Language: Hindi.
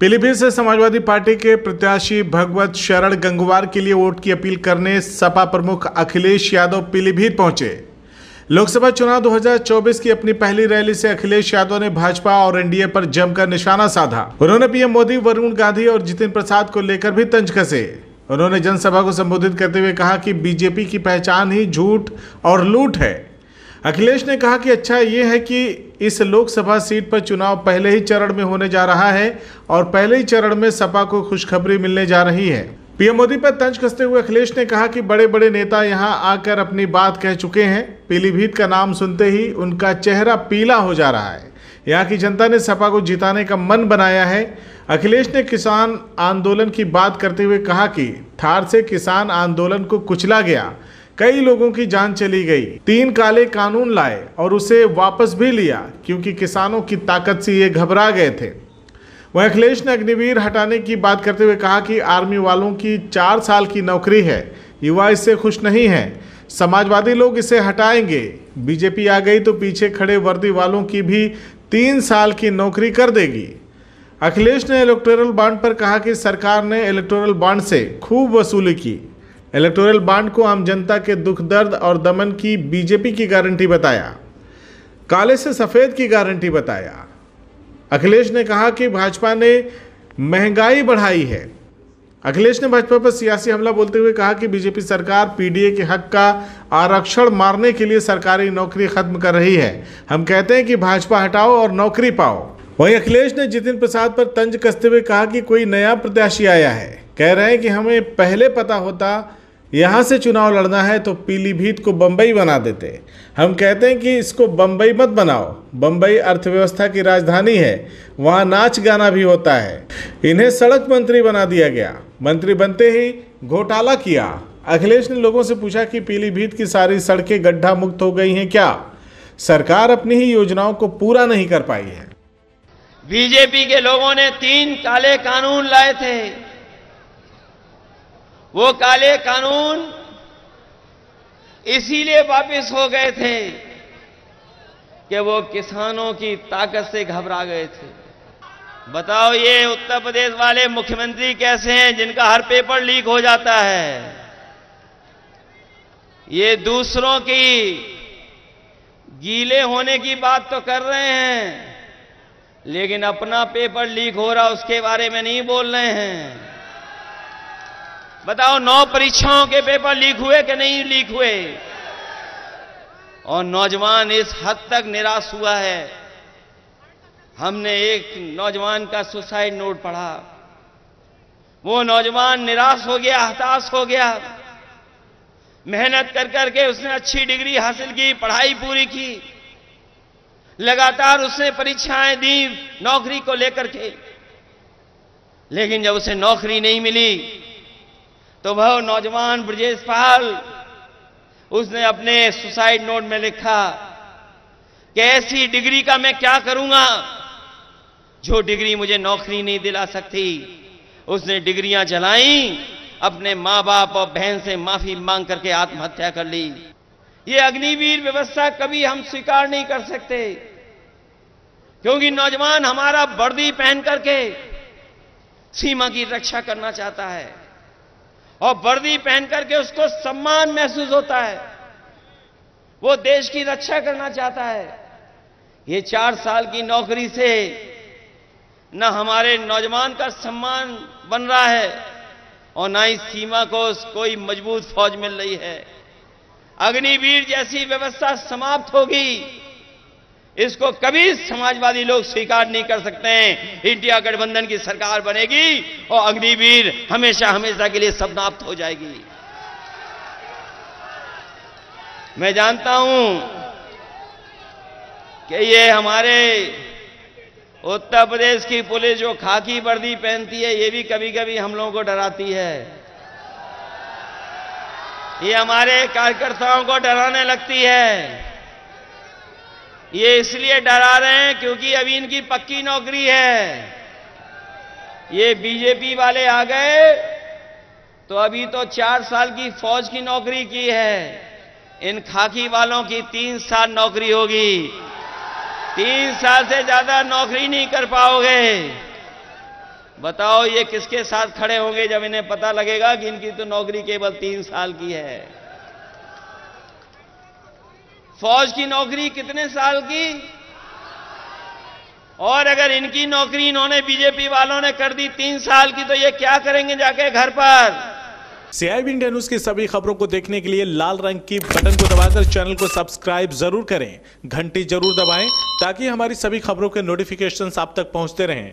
पीलीभीत से समाजवादी पार्टी के प्रत्याशी भगवत शरण गंगवार के लिए वोट की अपील करने सपा प्रमुख अखिलेश यादव पीलीभीत पहुंचे। लोकसभा चुनाव 2024 की अपनी पहली रैली से अखिलेश यादव ने भाजपा और एनडीए पर जमकर निशाना साधा। उन्होंने पीएम मोदी, वरुण गांधी और जितिन प्रसाद को लेकर भी तंज कसे। उन्होंने जनसभा को संबोधित करते हुए कहा कि बीजेपी की पहचान ही झूठ और लूट है। अखिलेश ने कहा कि अच्छा ये है कि इस लोकसभा सीट पर चुनाव पहले ही चरण में होने जा रहा है और पहले ही चरण में सपा को खुशखबरी मिलने जा रही है। पीएम मोदी पर तंज कसते हुए अखिलेश ने कहा कि बड़े बड़े नेता यहां आकर अपनी बात कह चुके हैं। पीलीभीत का नाम सुनते ही उनका चेहरा पीला हो जा रहा है। यहाँ की जनता ने सपा को जिताने का मन बनाया है। अखिलेश ने किसान आंदोलन की बात करते हुए कहा कि थार से किसान आंदोलन को कुचला गया, कई लोगों की जान चली गई। 3 काले कानून लाए और उसे वापस भी लिया क्योंकि किसानों की ताकत से ये घबरा गए थे। वहीं अखिलेश ने अग्निवीर हटाने की बात करते हुए कहा कि आर्मी वालों की 4 साल की नौकरी है, युवा इससे खुश नहीं है, समाजवादी लोग इसे हटाएंगे। बीजेपी आ गई तो पीछे खड़े वर्दी वालों की भी 3 साल की नौकरी कर देगी। अखिलेश ने इलेक्टोरल बॉन्ड पर कहा कि सरकार ने इलेक्टोरल बॉन्ड से खूब वसूली की। इलेक्टोरल बॉन्ड को आम जनता के दुख दर्द और दमन की बीजेपी की गारंटी बताया, काले से सफेद की गारंटी बताया। अखिलेश ने कहा कि भाजपा ने महंगाई बढ़ाई है। अखिलेश ने भाजपा पर सियासी हमला बोलते हुए कहा कि बीजेपी सरकार पीडीए के हक का आरक्षण मारने के लिए सरकारी नौकरी खत्म कर रही है। हम कहते हैं कि भाजपा हटाओ और नौकरी पाओ। वहीं अखिलेश ने जितिन प्रसाद पर तंज कसते हुए कहा कि कोई नया प्रत्याशी आया है, कह रहे हैं कि हमें पहले पता होता यहाँ से चुनाव लड़ना है तो पीलीभीत को बंबई बना देते। हम कहते हैं कि इसको बंबई मत बनाओ। बंबई अर्थव्यवस्था की राजधानी है, वहाँ नाच गाना भी होता है। इन्हें सड़क मंत्री बना दिया गया, मंत्री बनते ही घोटाला किया। अखिलेश ने लोगों से पूछा कि पीलीभीत की सारी सड़कें गड्ढा मुक्त हो गई हैं क्या? सरकार अपनी ही योजनाओं को पूरा नहीं कर पाई है। बीजेपी के लोगों ने 3 काले कानून लाए थे। वो काले कानून इसीलिए वापस हो गए थे कि वो किसानों की ताकत से घबरा गए थे। बताओ ये उत्तर प्रदेश वाले मुख्यमंत्री कैसे हैं जिनका हर पेपर लीक हो जाता है? ये दूसरों की गीले होने की बात तो कर रहे हैं, लेकिन अपना पेपर लीक हो रहा उसके बारे में नहीं बोल रहे हैं। बताओ 9 परीक्षाओं के पेपर लीक हुए कि नहीं लीक हुए? और नौजवान इस हद तक निराश हुआ है। हमने एक नौजवान का सुसाइड नोट पढ़ा। वो नौजवान निराश हो गया, हताश हो गया। मेहनत कर करके उसने अच्छी डिग्री हासिल की, पढ़ाई पूरी की, लगातार उसने परीक्षाएं दी नौकरी को लेकर के, लेकिन जब उसे नौकरी नहीं मिली तो वह नौजवान ब्रजेश पाल उसने अपने सुसाइड नोट में लिखा कि ऐसी डिग्री का मैं क्या करूंगा जो डिग्री मुझे नौकरी नहीं दिला सकती। उसने डिग्रियां जलाई, अपने मां बाप और बहन से माफी मांग करके आत्महत्या कर ली। ये अग्निवीर व्यवस्था कभी हम स्वीकार नहीं कर सकते, क्योंकि नौजवान हमारा वर्दी पहन करके सीमा की रक्षा करना चाहता है और वर्दी पहन करके उसको सम्मान महसूस होता है, वो देश की रक्षा करना चाहता है। ये 4 साल की नौकरी से न हमारे नौजवान का सम्मान बन रहा है और न ही सीमा को कोई मजबूत फौज मिल रही है। अग्निवीर जैसी व्यवस्था समाप्त होगी, इसको कभी समाजवादी लोग स्वीकार नहीं कर सकते हैं। इंडिया गठबंधन की सरकार बनेगी और अग्निवीर हमेशा हमेशा के लिए समाप्त हो जाएगी। मैं जानता हूं कि ये हमारे उत्तर प्रदेश की पुलिस जो खाकी वर्दी पहनती है, ये भी कभी कभी हम लोगों को डराती है। ये हमारे कार्यकर्ताओं को डराने लगती है। ये इसलिए डरा रहे हैं क्योंकि अभी इनकी पक्की नौकरी है। ये बीजेपी वाले आ गए तो अभी तो 4 साल की फौज की नौकरी की है, इन खाकी वालों की 3 साल नौकरी होगी। 3 साल से ज्यादा नौकरी नहीं कर पाओगे। बताओ ये किसके साथ खड़े होंगे जब इन्हें पता लगेगा कि इनकी तो नौकरी केवल 3 साल की है। फौज की नौकरी कितने साल की? और अगर इनकी नौकरी इन्होंने बीजेपी वालों ने कर दी 3 साल की, तो ये क्या करेंगे जाके घर पर? CIB इंडिया न्यूज की सभी खबरों को देखने के लिए लाल रंग की बटन को दबाकर चैनल को सब्सक्राइब जरूर करें, घंटी जरूर दबाएं ताकि हमारी सभी खबरों के नोटिफिकेशंस आप तक पहुंचते रहें।